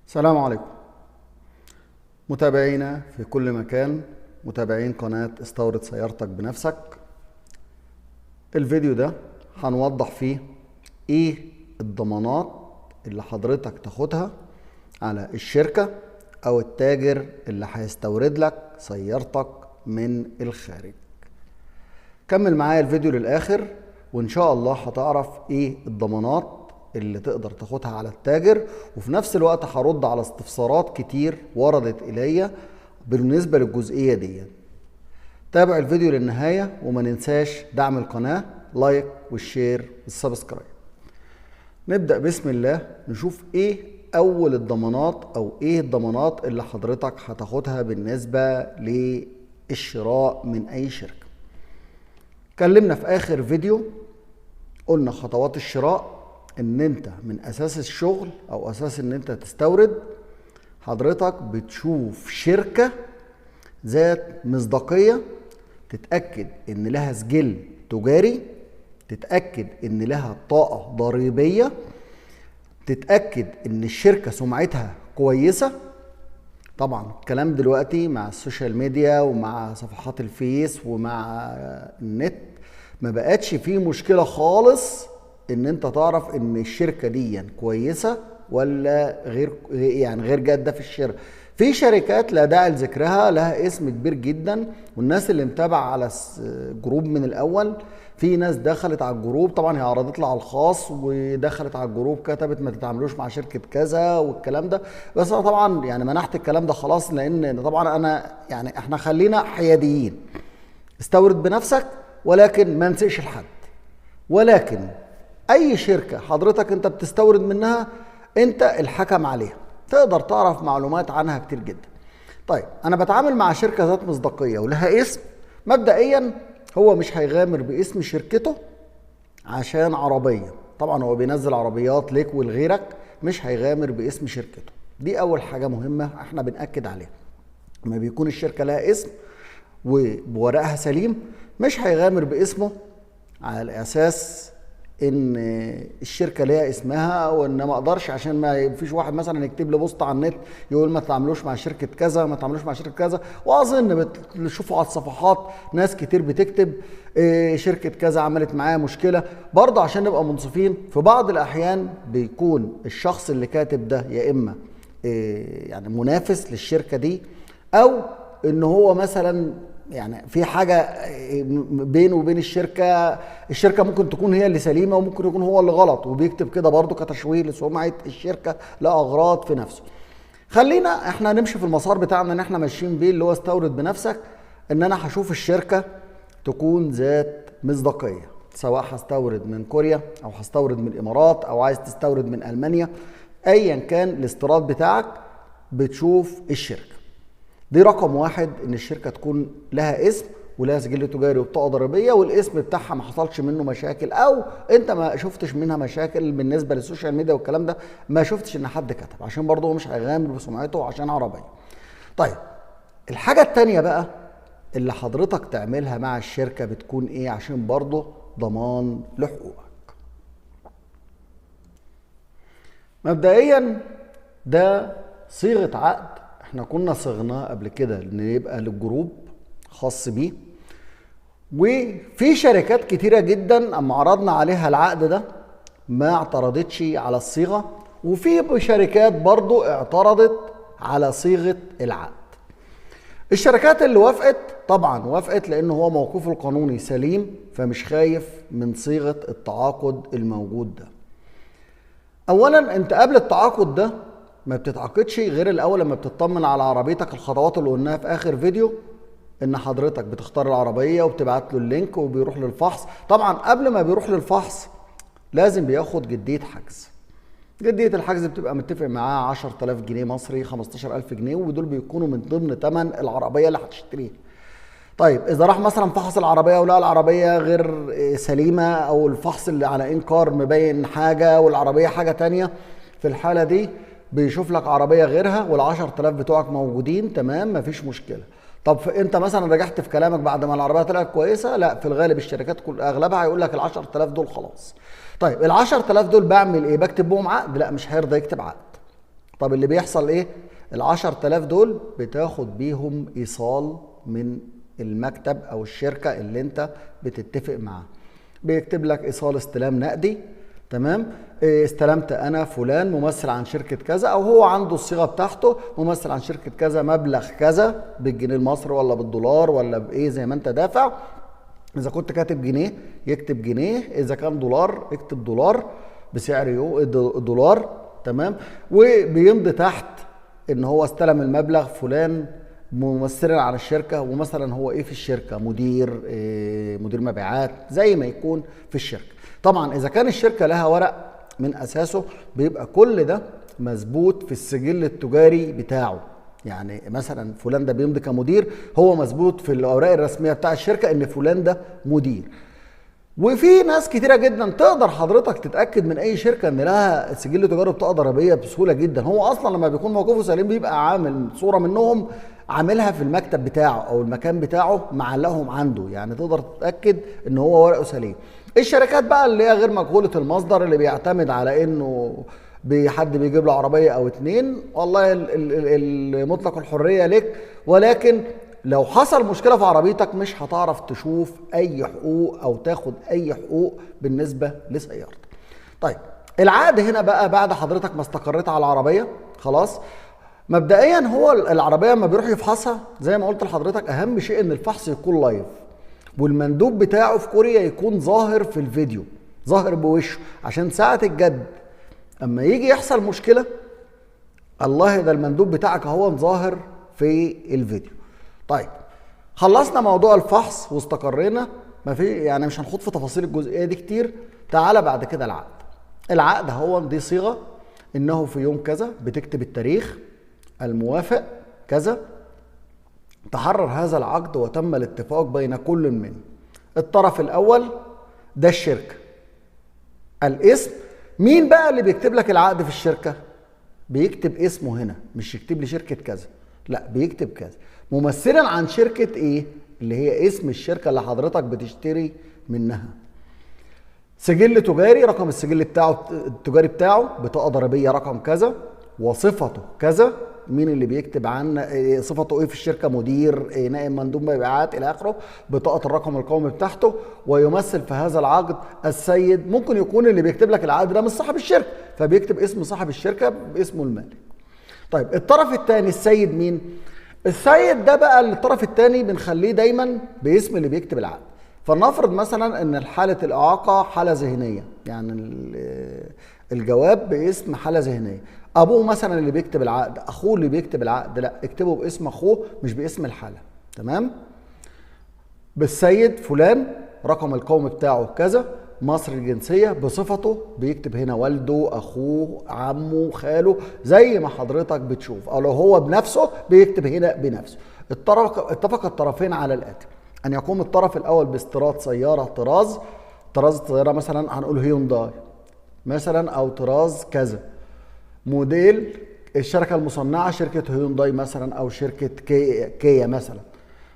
السلام عليكم متابعينا في كل مكان، متابعين قناة استورد سيارتك بنفسك. الفيديو ده هنوضح فيه ايه الضمانات اللي حضرتك تاخدها على الشركة او التاجر اللي هيستورد لك سيارتك من الخارج. كمل معايا الفيديو للآخر وان شاء الله هتعرف ايه الضمانات اللي تقدر تاخدها على التاجر، وفي نفس الوقت هرد على استفسارات كتير وردت الي بالنسبة للجزئية دي. تابع الفيديو للنهاية وما ننساش دعم القناة، لايك والشير والسبسكرايب. نبدأ بسم الله نشوف ايه اول الضمانات او ايه الضمانات اللي حضرتك هتاخدها بالنسبة للشراء من اي شركة. اتكلمنا في اخر فيديو قلنا خطوات الشراء، ان انت من اساس الشغل او اساس ان انت تستورد حضرتك بتشوف شركة ذات مصداقية، تتأكد ان لها سجل تجاري، تتأكد ان لها بطاقة ضريبية، تتأكد ان الشركة سمعتها كويسة. طبعا الكلام دلوقتي مع السوشيال ميديا ومع صفحات الفيس ومع النت ما بقتش فيه مشكلة خالص ان انت تعرف ان الشركة دي كويسة ولا غير جادة في الشراء. في شركات لا داعي لذكرها لها اسم كبير جدا، والناس اللي متابعة على الجروب من الاول، في ناس دخلت على الجروب، طبعا هي عرضت لي على الخاص ودخلت على الجروب كتبت ما تتعاملوش مع شركة كذا والكلام ده، بس انا طبعا منحت الكلام ده خلاص، لان طبعا انا احنا خلينا حياديين. استورد بنفسك ولكن ما نسيش الحد. ولكن اي شركة حضرتك انت بتستورد منها انت الحكم عليها، تقدر تعرف معلومات عنها كتير جدا. طيب انا بتعامل مع شركة ذات مصداقية ولها اسم. مبدئيا هو مش هيغامر باسم شركته عشان عربية، طبعا هو بينزل عربيات ليك ولغيرك، مش هيغامر باسم شركته. دي اول حاجة مهمة احنا بنأكد عليها. لما بيكون الشركة لها اسم وبورقها سليم مش هيغامر باسمه على اساس ان الشركه ليها اسمها، وان ما اقدرش عشان ما فيش واحد مثلا يكتب لي بوست على النت يقول ما تعملوش مع شركه كذا، ما تعملوش مع شركه كذا. واظن بتشوفوا على الصفحات ناس كتير بتكتب شركه كذا عملت معايا مشكله. برضه عشان نبقى منصفين، في بعض الاحيان بيكون الشخص اللي كاتب ده يا اما منافس للشركه دي، او ان هو مثلا في حاجة بينه وبين الشركة ممكن تكون هي اللي سليمة وممكن يكون هو اللي غلط، وبيكتب كده برضه كتشويه لسمعة الشركة لأغراض في نفسه. خلينا احنا نمشي في المسار بتاعنا ان احنا ماشيين بيه، اللي هو استورد بنفسك. ان انا هشوف الشركة تكون ذات مصداقية، سواء هستورد من كوريا او هستورد من الامارات او عايز تستورد من المانيا، ايا كان الاستيراد بتاعك بتشوف الشركة. دي رقم واحد، ان الشركة تكون لها اسم ولها سجل تجاري وبطاقة ضريبية، والاسم بتاعها ما حصلش منه مشاكل، او انت ما شفتش منها مشاكل. بالنسبة للسوشيال ميديا والكلام ده ما شفتش ان حد كتب، عشان برضه هو مش هيغامر بسمعته عشان عربية. طيب الحاجة التانية بقى اللي حضرتك تعملها مع الشركة بتكون ايه عشان برضه ضمان لحقوقك. مبدئيا ده صيغة عقد احنا كنا صيغناه قبل كده ان يبقى للجروب خاص بيه، وفي شركات كتيرة جدا اما عرضنا عليها العقد ده ما اعترضتش على الصيغة، وفي شركات برضو اعترضت على صيغة العقد. الشركات اللي وافقت طبعا وافقت لان هو موقفه القانوني سليم، فمش خايف من صيغة التعاقد الموجود ده. اولا انت قبل التعاقد ده ما بتتعاقدش غير الاول لما بتطمن على عربيتك. الخطوات اللي قلناها في اخر فيديو، ان حضرتك بتختار العربيه وبتبعت له اللينك وبيروح للفحص. طبعا قبل ما بيروح للفحص لازم بياخد جديه حجز. جديه الحجز بتبقى متفق معاه 10000 جنيه مصري، 15000 جنيه، ودول بيكونوا من ضمن ثمن العربيه اللي هتشتريها. طيب اذا راح مثلا فحص العربيه ولقى العربيه غير سليمه، او الفحص اللي على انكار مبين حاجه والعربيه حاجه تانية، في الحاله دي بيشوف لك عربيه غيرها وال10000 بتوعك موجودين تمام مفيش مشكله. طب انت مثلا رجعت في كلامك بعد ما العربيه طلعت كويسه، لا في الغالب الشركات كل اغلبها هيقول لك ال10000 دول خلاص. طيب ال10000 دول بعمل ايه؟ بكتب بهم عقد؟ لا مش هيرضى يكتب عقد. طب اللي بيحصل ايه؟ ال10,000 دول بتاخد بيهم ايصال من المكتب او الشركة اللي انت بتتفق معاه، بيكتب لك ايصال استلام نقدي. تمام؟ استلمت انا فلان ممثل عن شركة كذا، او هو عنده الصيغة بتاعته ممثل عن شركة كذا، مبلغ كذا بالجنيه المصري ولا بالدولار ولا بايه زي ما انت دافع. اذا كنت كاتب جنيه يكتب جنيه، اذا كان دولار يكتب دولار بسعر دولار. تمام؟ وبيمضي تحت ان هو استلم المبلغ فلان ممثلا عن الشركه، ومثلا هو ايه في الشركه، مدير مبيعات زي ما يكون في الشركه. طبعا اذا كان الشركه لها ورق من اساسه بيبقى كل ده مثبوت في السجل التجاري بتاعه. يعني مثلا فلان ده بيمضي كمدير، هو مثبوت في الاوراق الرسميه بتاع الشركه ان فلان ده مدير. وفي ناس كتيره جدا تقدر حضرتك تتاكد من اي شركه ان لها سجل تجاري بطاقه ضريبيه بسهوله جدا. هو اصلا لما بيكون موقفه سليم بيبقى عامل صوره منهم عاملها في المكتب بتاعه او المكان بتاعه معلقهم عنده، يعني تقدر تتاكد ان هو ورقه سليم. الشركات بقى اللي هي غير مجهوله المصدر اللي بيعتمد على انه حد بيجيب له عربيه او اتنين، والله المطلق الحريه لك، ولكن لو حصل مشكله في عربيتك مش هتعرف تشوف اي حقوق او تاخد اي حقوق بالنسبه لسيارتك. طيب العقد هنا بقى بعد حضرتك ما استقريت على العربيه خلاص، مبدئيا هو العربيه لما بيروح يفحصها زي ما قلت لحضرتك اهم شيء ان الفحص يكون لايف، والمندوب بتاعه في كوريا يكون ظاهر في الفيديو، ظاهر بوشه، عشان ساعه الجد اما يجي يحصل مشكله الله ده المندوب بتاعك اهو ظاهر في الفيديو. طيب خلصنا موضوع الفحص واستقرينا، ما في يعني مش هنخوض في تفاصيل الجزئيه دي كتير. تعالى بعد كده العقد. العقد هو دي صيغه انه في يوم كذا، بتكتب التاريخ الموافق كذا، تحرر هذا العقد وتم الاتفاق بين كل من الطرف الاول ده الشركه، الاسم. مين بقى اللي بيكتب لك العقد في الشركه؟ بيكتب اسمه هنا، مش يكتب لي شركه كذا، لا بيكتب كذا ممثلا عن شركه ايه اللي هي اسم الشركه اللي حضرتك بتشتري منها. سجل تجاري، رقم السجل بتاعه التجاري بتاعه، بطاقه ضريبيه رقم كذا، وصفته كذا. مين اللي بيكتب عن صفته ايه في الشركه، مدير، نائب مندوب مبيعات الى اخره، بطاقه الرقم القومي بتاعته، ويمثل في هذا العقد السيد. ممكن يكون اللي بيكتب لك العقد ده مش صاحب الشركه، فبيكتب اسم صاحب الشركه باسمه المالك. طيب الطرف الثاني السيد مين؟ السيد ده بقى الطرف الثاني بنخليه دايما باسم اللي بيكتب العقد. فلنفرض مثلا ان حاله الاعاقه حاله ذهنيه، يعني الجواب باسم حاله ذهنيه. ابوه مثلا اللي بيكتب العقد، اخوه اللي بيكتب العقد، لا اكتبه باسم اخوه مش باسم الحاله. تمام؟ بالسيد فلان، رقم القومي بتاعه كذا، مصري الجنسيه، بصفته بيكتب هنا والده، اخوه، عمه، خاله، زي ما حضرتك بتشوف، او لو هو بنفسه بيكتب هنا بنفسه. اتفق الطرفين على الاتي: ان يقوم الطرف الاول باستيراد سياره طراز السياره مثلا هنقول هيونداي مثلا، او طراز كذا، موديل الشركه المصنعه شركه هيونداي مثلا، او شركه كيا مثلا،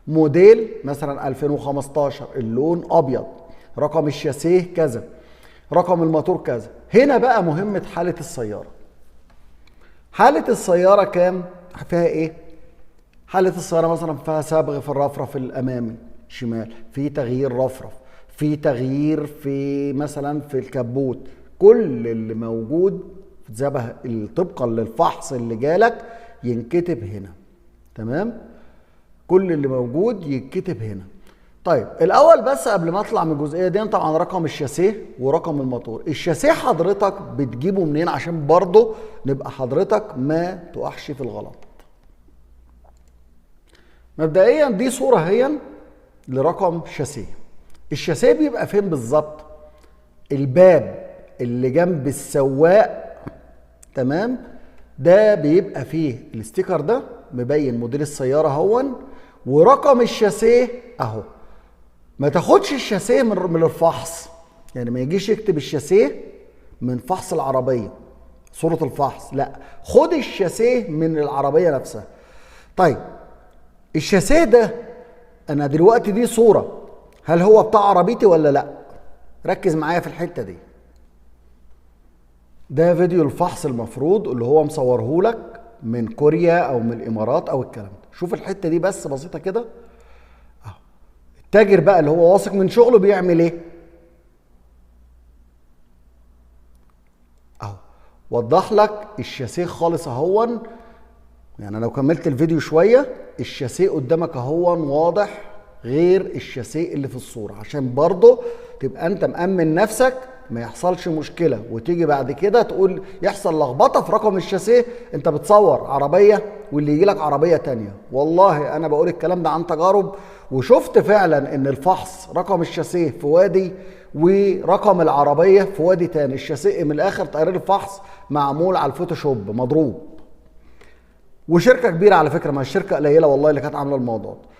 موديل مثلا 2015، اللون ابيض، رقم الشاسيه كذا، رقم الموتور كذا. هنا بقى مهمه حاله السياره. حاله السياره كام؟ فيها ايه؟ حاله السياره مثلا فيها صبغ في الرفرف الامامي شمال، في تغيير رفرف، في تغيير في مثلا في الكبوت، كل اللي موجود طبقا للفحص اللي جالك ينكتب هنا. تمام؟ كل اللي موجود يتكتب هنا. طيب الاول بس قبل ما اطلع من الجزئيه دي، طبعا رقم الشاسيه ورقم الموتور. الشاسيه حضرتك بتجيبه منين عشان برضه نبقى حضرتك ما تقعش في الغلط؟ مبدئيا دي صوره هي لرقم شاسيه. الشاسيه بيبقى فين بالظبط؟ الباب اللي جنب السواق. تمام؟ ده بيبقى فيه الاستيكر ده مبين موديل السياره اهون، ورقم الشاسيه اهو. ما تاخدش الشاسيه من الفحص، يعني ما يجيش يكتب الشاسيه من فحص العربيه صوره الفحص، لا خد الشاسيه من العربيه نفسها. طيب الشاسيه ده انا دلوقتي دي صوره، هل هو بتاع عربيتي ولا لا؟ ركز معايا في الحته دي. ده فيديو الفحص المفروض اللي هو مصورهولك من كوريا او من الامارات او الكلام ده. شوف الحته دي بس بسيطه كده اهو. التاجر بقى اللي هو واثق من شغله بيعمل ايه اهو؟ وضح لك الشاسيه خالص اهون. يعني لو كملت الفيديو شويه الشاسيه قدامك اهون واضح غير الشاسيه اللي في الصوره، عشان برضه تبقى انت مأمن نفسك ما يحصلش مشكله وتيجي بعد كده تقول يحصل لخبطه في رقم الشاسيه. انت بتصور عربيه واللي يجي لك عربيه تانية. والله انا بقول الكلام ده عن تجارب، وشفت فعلا ان الفحص رقم الشاسيه في وادي ورقم العربيه في وادي تاني. الشاسيه من الاخر تقرير الفحص معمول على الفوتوشوب مضروب، وشركه كبيره على فكره، ما الشركه قليله والله اللي كانت عامله الموضوع ده.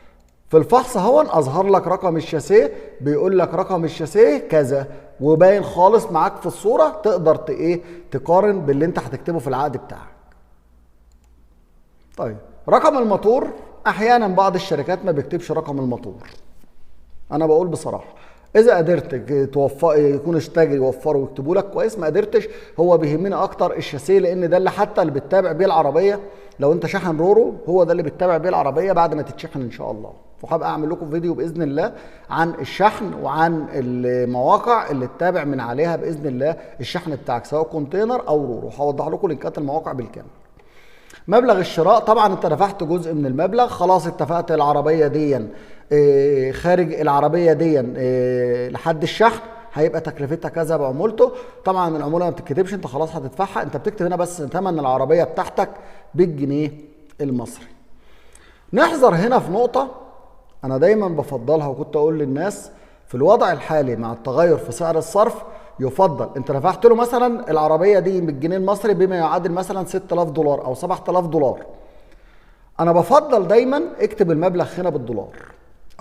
في الفحص هون اظهر لك رقم الشاسيه، بيقول لك رقم الشاسيه كذا وباين خالص معاك في الصوره، تقدر تقارن باللي انت هتكتبه في العقد بتاعك. طيب رقم الموتور، احيانا بعض الشركات ما بيكتبش رقم الموتور. انا بقول بصراحه اذا قدرت توفر يكون التاجر يوفره ويكتبوا لك كويس، ما قدرتش هو بيهمني اكتر الشاسيه، لان ده اللي حتى اللي بتتابع بيه العربيه. لو انت شاحن رورو هو ده اللي بتتابع بيه العربيه بعد ما تتشحن ان شاء الله. وهبقى اعمل لكم فيديو باذن الله عن الشحن وعن المواقع اللي تتابع من عليها باذن الله الشحن بتاعك سواء كونتينر او رورو. هوضح لكم لينكات المواقع بالكامل. مبلغ الشراء، طبعا انت دفعت جزء من المبلغ خلاص، اتفقت العربيه دي خارج العربيه دي لحد الشحن هيبقى تكلفتها كذا بعمولته. طبعا العموله ما بتتكتبش، انت خلاص هتدفعها، انت بتكتب هنا بس ثمن العربيه بتاعتك بالجنيه المصري. نحذر هنا في نقطه انا دايما بفضلها وكنت اقول للناس في الوضع الحالي مع التغير في سعر الصرف، يفضل انت دفعت له مثلا العربيه دي بالجنيه المصري بما يعادل مثلا 6000 دولار او 7000 دولار، انا بفضل دايما اكتب المبلغ هنا بالدولار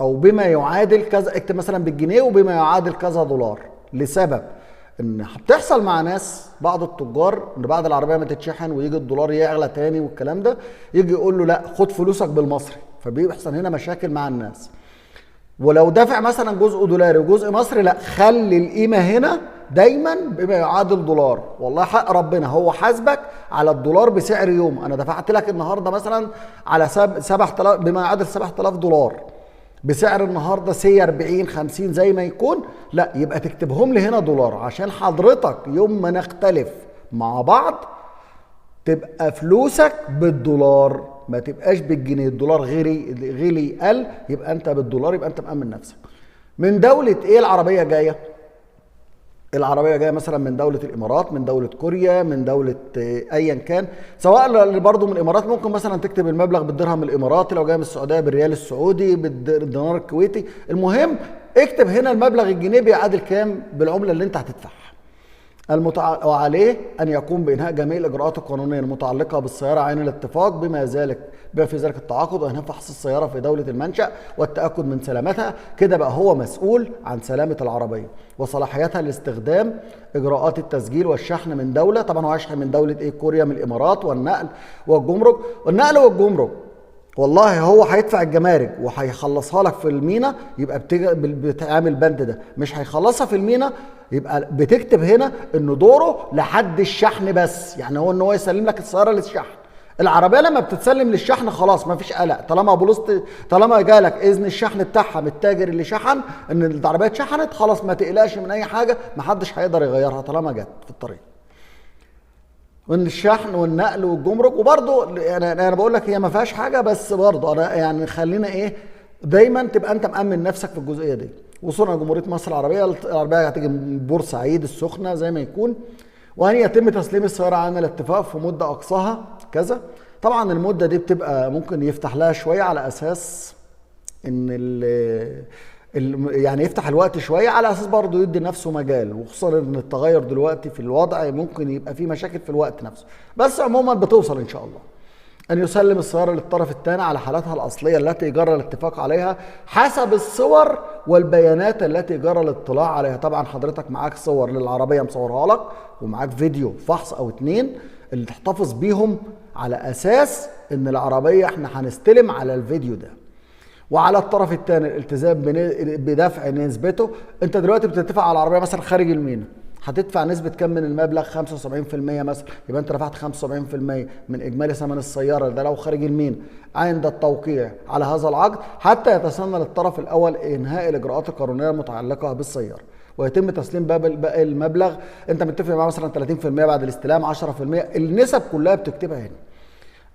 او بما يعادل كذا، اكتب مثلا بالجنيه وبما يعادل كذا دولار، لسبب ان بتحصل مع ناس بعض التجار ان بعد العربيه ما تتشحن ويجي الدولار يعلى تاني والكلام ده، يجي يقول له لا خد فلوسك بالمصري، فبيحصل هنا مشاكل مع الناس. ولو دافع مثلا جزء دولاري وجزء مصري، لا خلي القيمه هنا دايما بما يعادل دولار. والله حق ربنا هو حاسبك على الدولار بسعر يوم. انا دفعت لك النهارده مثلا على 7000 بما يعادل 7000 دولار بسعر النهارده سي 40 50 زي ما يكون، لا يبقى تكتبهم لي هنا دولار عشان حضرتك يوم ما نختلف مع بعض تبقى فلوسك بالدولار، ما تبقاش بالجنيه. الدولار غلي قل يبقى انت بالدولار، يبقى انت مأمن نفسك. من دولة ايه العربية جاية؟ العربية جاية مثلا من دولة الامارات، من دولة كوريا، من دولة ايا كان، سواء برضه من الامارات ممكن مثلا تكتب المبلغ بالدرهم الاماراتي، لو جاي من السعودية بالريال السعودي، بالدينار الكويتي. المهم اكتب هنا المبلغ الجنيه بيعادل كام بالعملة اللي انت هتدفعها. وعليه أن يقوم بإنهاء جميع الإجراءات القانونية المتعلقة بالسيارة عين الاتفاق بما في ذلك التعاقد، وإنهاء فحص السيارة في دولة المنشأ والتأكد من سلامتها. كده بقى هو مسؤول عن سلامة العربية وصلاحيتها لاستخدام إجراءات التسجيل والشحن من دولة. طبعا هو هيشحن من دولة إيه؟ كوريا، من الإمارات. والنقل والجمرك، والله هو هيدفع الجمارك وهيخلصها لك في المينا، يبقى بتعمل بند ده. مش هيخلصها في المينا يبقى بتكتب هنا ان دوره لحد الشحن بس، يعني هو ان هو يسلم لك السياره للشحن. العربيه لما بتتسلم للشحن خلاص ما فيش قلق، طالما جالك اذن الشحن بتاعها من التاجر اللي شحن ان العربيه اتشحنت، خلاص ما تقلقش من اي حاجه، ما حدش هيقدر يغيرها طالما جت في الطريق. وان الشحن والنقل والجمرك، وبرضه يعني انا بقول لك هي ما فيهاش حاجه، بس برضه انا يعني خلينا ايه دايما تبقى انت مأمن نفسك في الجزئيه دي. وصولنا لجمهوريه مصر العربيه هتيجي من بورسعيد السخنه زي ما يكون، وان يتم تسليم السياره عن الاتفاق في مده اقصاها كذا. طبعا المده دي بتبقى ممكن يفتح لها شويه على اساس ان يعني يفتح الوقت شويه على اساس برضه يدي نفسه مجال، وخصوصا ان التغير دلوقتي في الوضع ممكن يبقى فيه مشاكل في الوقت نفسه، بس عموما بتوصل ان شاء الله. أن يسلم السيارة للطرف الثاني على حالتها الأصلية التي جرى الاتفاق عليها حسب الصور والبيانات التي جرى الاطلاع عليها. طبعا حضرتك معاك صور للعربية مصورها لك، ومعاك فيديو فحص أو 2 اللي تحتفظ بيهم على أساس إن العربية إحنا هنستلم على الفيديو ده. وعلى الطرف الثاني الالتزام بدفع نسبته. أنت دلوقتي بتتفق على العربية مثلا خارج المينا، هتدفع نسبة كام من المبلغ؟ 75% مثلا، يبقى انت دفعت 75% من اجمالي ثمن السيارة ده لو خارج المينا عند التوقيع على هذا العقد، حتى يتسنى للطرف الاول انهاء الاجراءات القانونية المتعلقة بالسيارة، ويتم تسليم باقي المبلغ. انت متفق معاه مثلا 30% بعد الاستلام، 10%، النسب كلها بتكتبها هنا.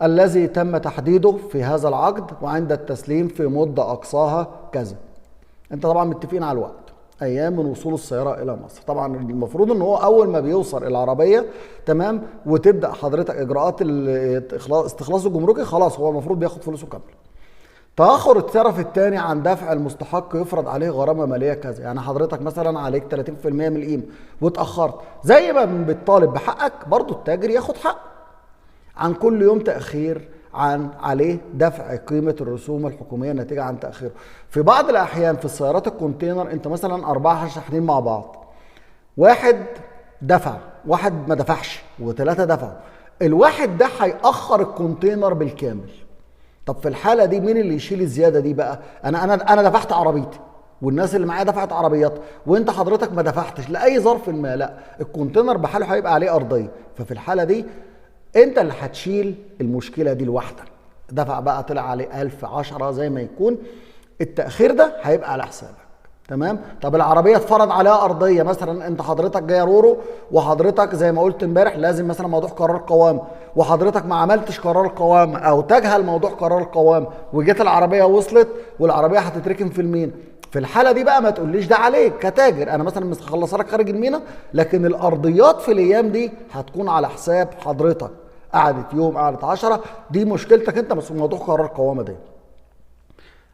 الذي تم تحديده في هذا العقد وعند التسليم في مدة اقصاها كذا. انت طبعا متفقين على الوقت، ايام من وصول السياره الى مصر. طبعا المفروض ان هو اول ما بيوصل العربيه تمام وتبدا حضرتك اجراءات استخلاص الجمركي، خلاص هو المفروض بياخد فلوسه كامله. تاخر الطرف الثاني عن دفع المستحق يفرض عليه غرامه ماليه كذا. يعني حضرتك مثلا عليك 30% من القيمه واتاخرت، زي ما بتطالب بحقك برضو التاجر ياخد حقه عن كل يوم تاخير عليه دفع قيمة الرسوم الحكومية الناتجة عن تأخيره. في بعض الأحيان في السيارات الكونتينر أنت مثلا 4 شاحنين مع بعض، واحد دفع، واحد ما دفعش، وثلاثة دفعوا. الواحد ده هيأخر الكونتينر بالكامل. طب في الحالة دي مين اللي يشيل الزيادة دي بقى؟ أنا دفعت عربيتي والناس اللي معايا دفعت عربيات، وانت حضرتك ما دفعتش لأي ظرف ما، لا الكونتينر بحاله هيبقى عليه أرضية. ففي الحالة دي انت اللي هتشيل المشكله دي لوحدك. دفع بقى طلع عليه 1000 10 زي ما يكون، التاخير ده هيبقى على حسابك. تمام. طب العربيه اتفرض عليها ارضيه مثلا، انت حضرتك جاي رورو وحضرتك زي ما قلت امبارح لازم مثلا موضوع قرار قوام، وحضرتك ما عملتش قرار قوام او تجهل موضوع قرار القوام، وجيت العربيه وصلت والعربيه هتتركن في المينا. في الحاله دي بقى ما تقوليش ده عليك كتاجر، انا مثلا مخلصها لك خارج المينا، لكن الارضيات في الايام دي هتكون على حساب حضرتك. قعدت يوم، قعدت 10، دي مشكلتك انت، بس موضوع قرار القوامه ده.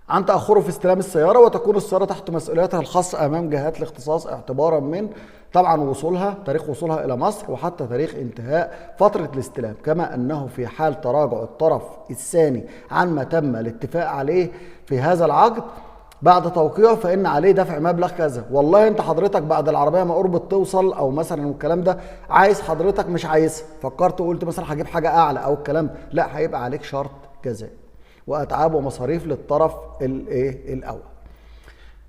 عن تاخره في استلام السياره، وتكون السياره تحت مسؤوليتها الخاصه امام جهات الاختصاص اعتبارا من طبعا وصولها، تاريخ وصولها الى مصر، وحتى تاريخ انتهاء فتره الاستلام. كما انه في حال تراجع الطرف الثاني عن ما تم الاتفاق عليه في هذا العقد بعد توقيعه فان عليه دفع مبلغ كذا. والله انت حضرتك بعد العربيه ما قربت توصل او مثلا والكلام ده عايز حضرتك مش عايزها، فكرت وقلت مثلا هجيب حاجه اعلى او الكلام، لا هيبقى عليك شرط جزائي واتعاب ومصاريف للطرف الاول.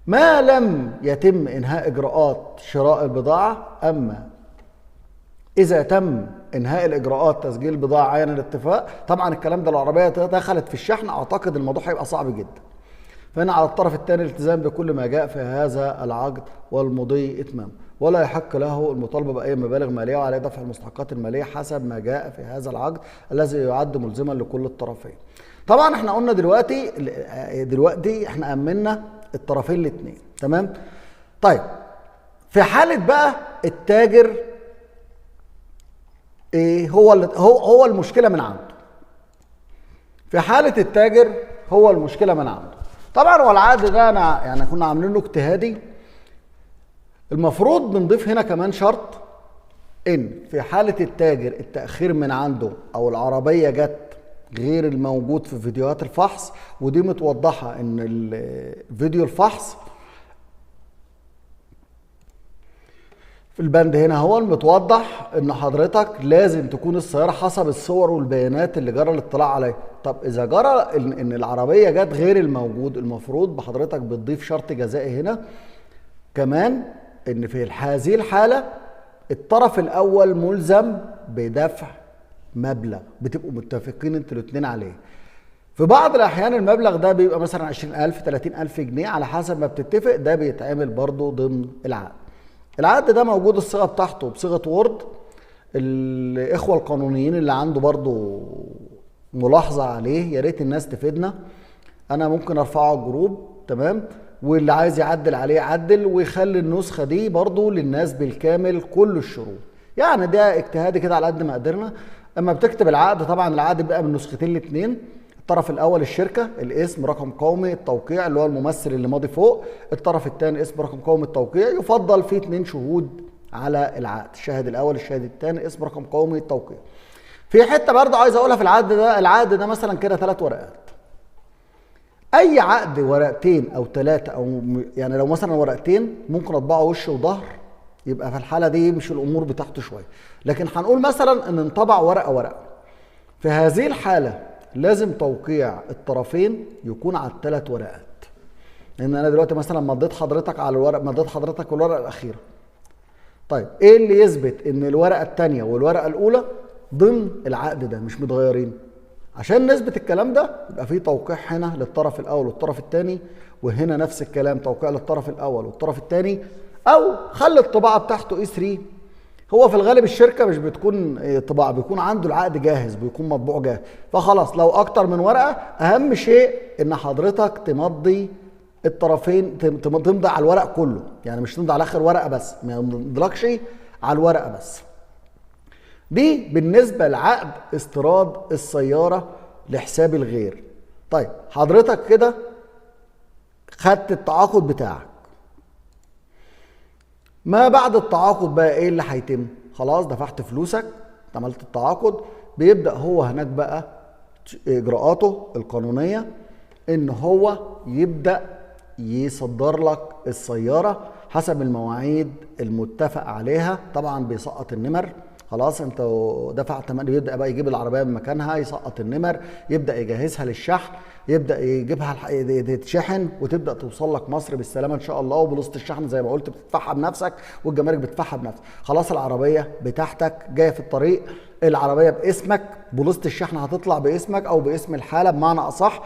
ما لم يتم انهاء اجراءات شراء البضاعه. اما اذا تم انهاء الاجراءات تسجيل البضاعه عين الاتفاق، طبعا الكلام ده العربيه دخلت في الشحن، اعتقد الموضوع هيبقى صعب جدا. فهنا على الطرف الثاني الالتزام بكل ما جاء في هذا العقد والمضي اتمامه، ولا يحق له المطالبه باي مبالغ ماليه وعليه دفع المستحقات الماليه حسب ما جاء في هذا العقد الذي يعد ملزما لكل الطرفين. طبعا احنا قلنا دلوقتي احنا امنا الطرفين الاثنين، تمام؟ طيب في حاله بقى التاجر ايه هو المشكله من عنده. في حاله التاجر هو المشكله من عنده. طبعا والعقد ده انا يعني كنا عاملين له اجتهادي. المفروض بنضيف هنا كمان شرط، ان في حاله التاجر التاخير من عنده او العربيه جت غير الموجود في فيديوهات الفحص، ودي متوضحه ان فيديو الفحص في البند هنا هو متوضح ان حضرتك لازم تكون السياره حسب الصور والبيانات اللي جرى الاطلاع عليها. طب اذا جرى ان العربيه جت غير الموجود، المفروض بحضرتك بتضيف شرط جزائي هنا كمان، ان في هذه الحاله الطرف الاول ملزم بدفع مبلغ بتبقوا متفقين انتوا الاثنين عليه. في بعض الاحيان المبلغ ده بيبقى مثلا 20,000 30,000 جنيه على حسب ما بتتفق، ده بيتعمل برضو ضمن العقد. العقد ده موجود الصيغه بتاعته بصيغه وورد. الاخوه القانونيين اللي عنده برضو ملاحظه عليه يا ريت الناس تفيدنا، انا ممكن ارفعه على الجروب، تمام؟ واللي عايز يعدل عليه يعدل، ويخلي النسخه دي برضو للناس بالكامل كل الشروط. يعني ده اجتهادي كده على قد ما قدرنا. اما بتكتب العقد، طبعا العقد بيبقى من نسختين الاثنين. الطرف الاول الشركه، الاسم، رقم قومي، التوقيع اللي هو الممثل اللي ماضي فوق. الطرف الثاني اسم، رقم قومي، التوقيع. يفضل فيه 2 شهود على العقد، الشاهد الاول، الشاهد الثاني، اسم، رقم قومي، التوقيع. في حته برضه عايز اقولها في العقد ده مثلا كده 3 ورقات. اي عقد ورقتين او 3 او يعني لو مثلا ورقتين ممكن اطبعه وش وظهر، يبقى في الحاله دي يمشي الامور بتاعته شويه. لكن هنقول مثلا ان انطبع ورقه ورقه، في هذه الحاله لازم توقيع الطرفين يكون على ال3 ورقات. لان انا دلوقتي مثلا مضيت حضرتك على الورق، مضيت حضرتك الورقه الاخيره، طيب ايه اللي يثبت ان الورقه الثانيه والورقه الاولى ضمن العقد ده مش متغيرين؟ عشان نثبت الكلام ده يبقى في توقيع هنا للطرف الاول والطرف الثاني، وهنا نفس الكلام توقيع للطرف الاول والطرف الثاني، او خلي الطباعه بتاعته اي 3. هو في الغالب الشركه مش بتكون طباعه، بيكون عنده العقد جاهز، بيكون مطبوع جاهز، فخلاص لو اكتر من ورقه اهم شيء ان حضرتك تمضي الطرفين، تمضي على الورق كله، يعني مش تمضي على اخر ورقه بس، ما يمضلكش على الورقه بس. دي بالنسبه لعقد استيراد السياره لحساب الغير. طيب حضرتك كده خدت التعاقد بتاعك، ما بعد التعاقد بقى ايه اللي هيتم؟ خلاص دفعت فلوسك، عملت التعاقد، بيبدأ هو هناك بقى اجراءاته القانونية ان هو يبدأ يصدر لك السيارة حسب المواعيد المتفق عليها. طبعا بيسقط النمر، خلاص انت دفع ثمن، يبدا بقى يجيب العربيه من مكانها، يسقط النمر، يبدا يجهزها للشحن، يبدا يجيبها تتشحن وتبدا توصل لك مصر بالسلامه ان شاء الله. وبلوسه الشحن زي ما قلت بتدفعها بنفسك، والجمارك بتدفعها بنفسك. خلاص العربيه بتاعتك جايه في الطريق، العربيه باسمك، بلوسه الشحن هتطلع باسمك او باسم الحاله بمعنى اصح،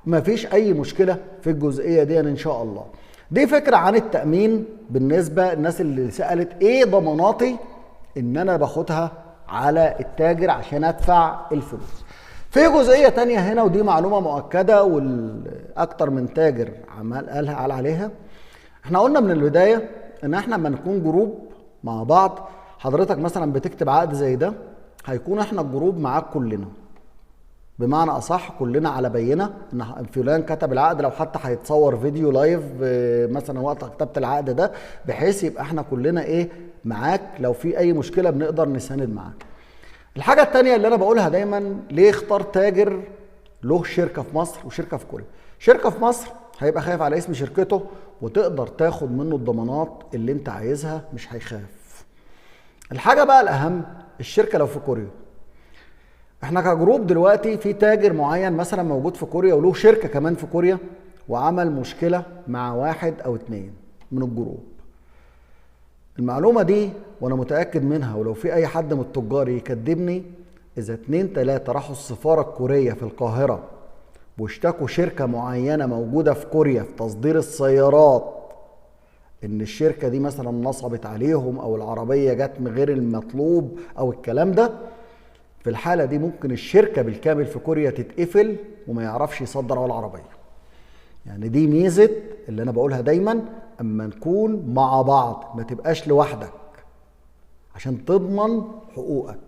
مفيش اي مشكله في الجزئيه دي ان شاء الله. دي فكره عن التامين بالنسبه للناس اللي سالت ايه ضماناتي ان انا باخدها على التاجر عشان ادفع الفلوس. في جزئيه تانية هنا ودي معلومه مؤكده والاكتر من تاجر قال عليها. احنا قلنا من البدايه ان احنا لما نكون جروب مع بعض، حضرتك مثلا بتكتب عقد زي ده، هيكون احنا الجروب معاك كلنا، بمعنى اصح كلنا على بينه ان فلان كتب العقد، لو حتى هيتصور فيديو لايف مثلا وقت كتابه العقد ده، بحيث يبقى احنا كلنا ايه معاك، لو في اي مشكله بنقدر نساند معاك. الحاجه الثانيه اللي انا بقولها دايما، ليه اختار تاجر له شركه في مصر وشركه في كوريا؟ شركه في مصر هيبقى خايف على اسم شركته وتقدر تاخد منه الضمانات اللي انت عايزها، مش هيخاف. الحاجه بقى الاهم، الشركه لو في كوريا، احنا كجروب دلوقتي في تاجر معين مثلا موجود في كوريا وله شركه كمان في كوريا، وعمل مشكله مع 1 أو 2 من الجروب. المعلومه دي وانا متاكد منها، ولو في اي حد من التجار يكدبني، اذا 2 3 راحوا السفاره الكوريه في القاهره واشتكوا شركه معينه موجوده في كوريا في تصدير السيارات ان الشركه دي مثلا نصبت عليهم او العربيه جت من غير المطلوب او الكلام ده، في الحالة دي ممكن الشركة بالكامل في كوريا تتقفل وما يعرفش يصدر ولا عربية. يعني دي ميزة اللي أنا بقولها دايما، أما نكون مع بعض، ما تبقاش لوحدك عشان تضمن حقوقك.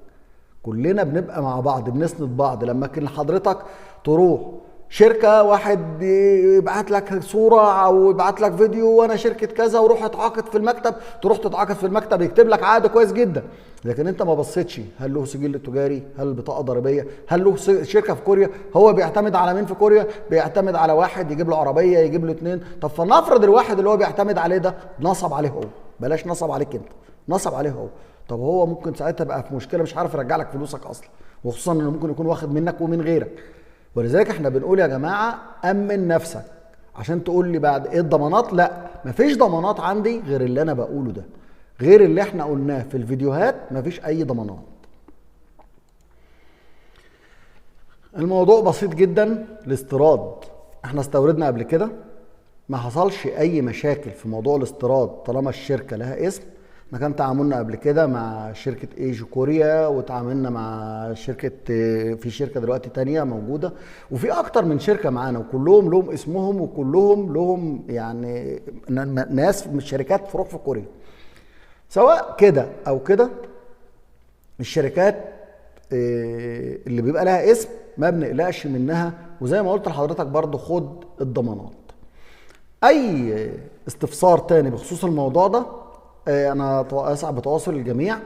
كلنا بنبقى مع بعض، بنسند بعض. لما كان حضرتك تروح شركة، واحد يبعت لك صورة أو يبعت لك فيديو وأنا شركة كذا وروح اتعاقد في المكتب، تروح تتعاقد في المكتب يكتب لك عقد كويس جدا، لكن أنت ما بصيتش هل له سجل تجاري، هل بطاقة ضريبية، هل له شركة في كوريا. هو بيعتمد على مين في كوريا؟ بيعتمد على واحد يجيب له عربية، يجيب له 2. طب فلنفرض الواحد اللي هو بيعتمد عليه ده نصب عليه هو، بلاش نصب عليك أنت، نصب عليه هو. طب هو ممكن ساعتها بقى في مشكلة، مش عارف يرجع لك فلوسك أصلا، وخصوصا إنه ممكن يكون واخد منك ومن غيرك. ولذلك احنا بنقول يا جماعه امن نفسك. عشان تقول لي بعد ايه الضمانات؟ لا، مفيش ضمانات عندي غير اللي انا بقوله ده، غير اللي احنا قلناه في الفيديوهات مفيش اي ضمانات. الموضوع بسيط جدا. الاستيراد احنا استوردنا قبل كده، ما حصلش اي مشاكل في موضوع الاستيراد طالما الشركه لها اسم. احنا كان تعاملنا قبل كده مع شركه ايجو كوريا، وتعاملنا مع شركه، في شركه دلوقتي تانية موجوده، وفي اكتر من شركه معانا، وكلهم لهم اسمهم وكلهم لهم يعني ناس من الشركات فروع في كوريا. سواء كده او كده، الشركات اللي بيبقى لها اسم ما بنقلقش منها. وزي ما قلت لحضرتك برضو، خد الضمانات. اي استفسار تاني بخصوص الموضوع ده، انا اسعد بتواصل الجميع.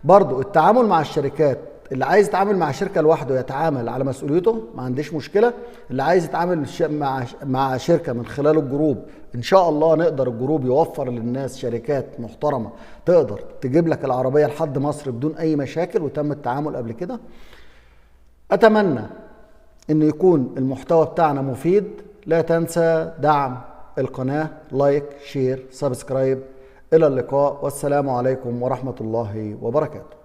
برضو التعامل مع الشركات، اللي عايز يتعامل مع شركه لوحده يتعامل على مسؤوليته، ما عنديش مشكله. اللي عايز يتعامل مع شركه من خلال الجروب، ان شاء الله نقدر الجروب يوفر للناس شركات محترمه تقدر تجيب لك العربيه لحد مصر بدون اي مشاكل، وتم التعامل قبل كده. اتمنى ان يكون المحتوى بتاعنا مفيد. لا تنسى دعم القناه، لايك، شير، سبسكرايب. إلى اللقاء، والسلام عليكم ورحمة الله وبركاته.